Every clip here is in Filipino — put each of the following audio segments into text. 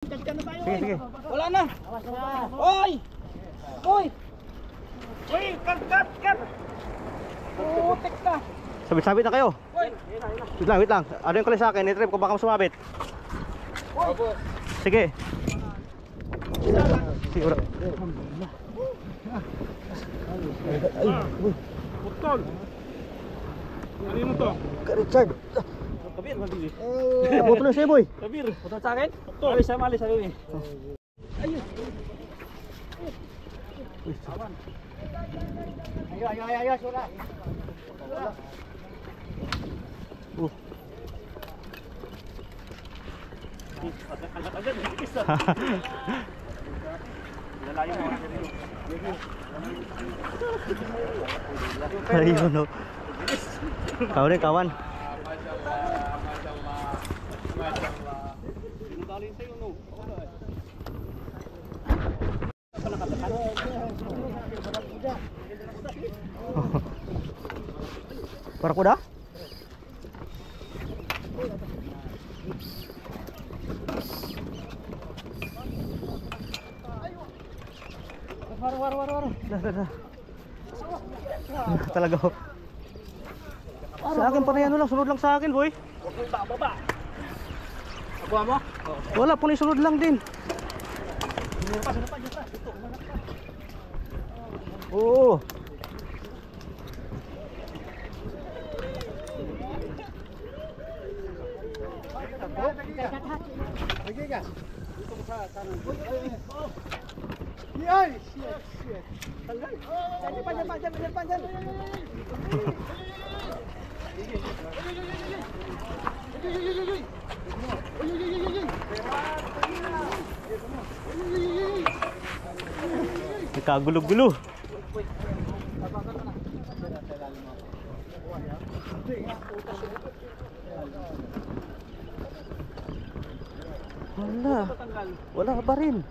Sige, sige. Wala na. Oy! Oy! Oy, kat! Putik ka. Sabit-sabit na kayo. Oy! Wait lang. Ano yung kulay sa akin? I-trip ko baka sumabit. Sige. Sige, bro. Putol. Ano mo to? Richard. Kabir, mabili. Putol na siya, boy. Kabir, putol sa akin? Putol. Alis sama, alis sabi. Ayun. Ayo, sura. Agad, isa. Lalayo mo. Ayun, no. Kawan din, kawan. Para kuda? War. Dah. Talaga. Sa akin pa na yan lang, sunod lang sa akin, boy. Baba. Ako mo? Wala, punay sunod lang din. Oo. Nagkagulo-gulo. Wala pa rin.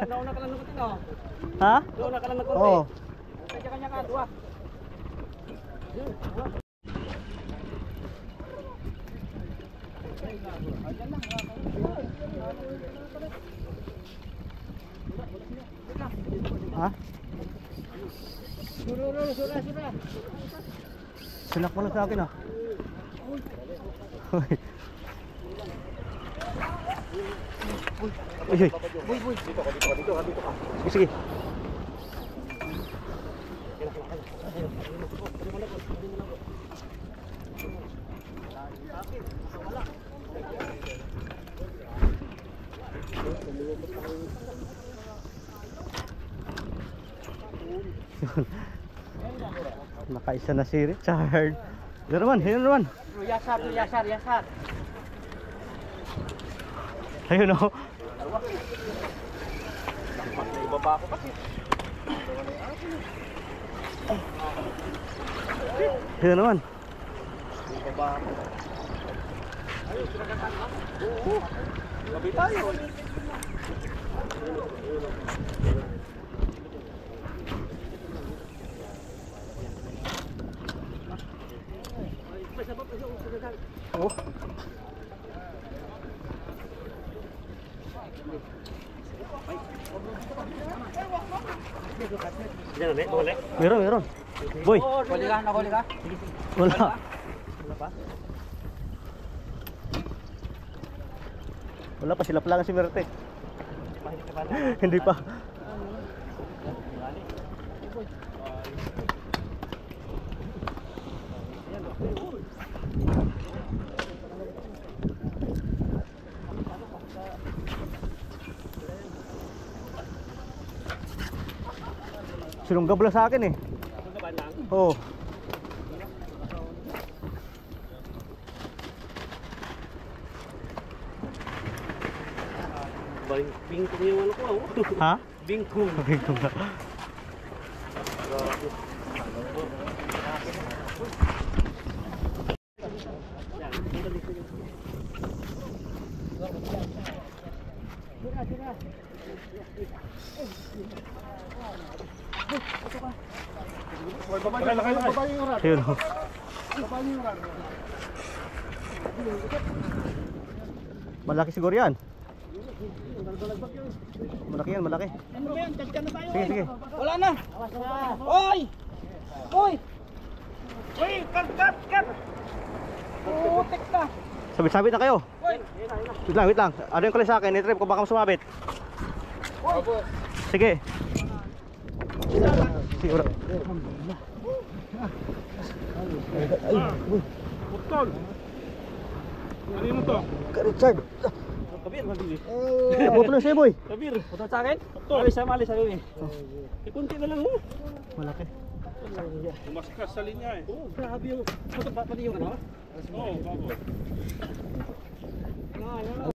Nauna ka lang ng konti. Ha? Nauna ka lang ng konti. Oo. Kanya-kanya ka, dua. Ha? Sura. Sinak mo lang sa akin, ah. Uy. Dito ka. Sige. Nakaisa na si Richard. Yun naman. Yasar. Ayun, oh. Ibaba ako kasi. Ayun naman. Ibaba ako. Ayun, sinagatan ka? Oo. Gabi tayo. Oh. Meron. Boy. Huli ka? Nahuli ka? Wala. Wala pa? Wala pa, sila pala si Merte. Hindi pa. Sinunggab lang sa akin, eh. Oo. Bingkong yung ano ko. Ha? Bingkong. Bingkong na. Lakay. Ayun. Baba yung Malaki siguro yan. Malaki yan, malaki. Ano ba yan? Tagka na tayo. Sige, sige. Wala na. Oy! Oy! Uy, cut! Putik na. Sabit-sabit na kayo. Oy! Wait lang. Ano yung kulay sa akin? I-trip ko baka sumabit. Sige. Siguro. Putol. Kanino to? Richard. Kabir, mabili. Putol na siya, boy. Kabir. Putol sa akin? Alis sa baby. Ikunti na lang mo. Malaki. Tumaskas sa linya eh. Oh, grabe yung. Pati yung ano? Oo, bago.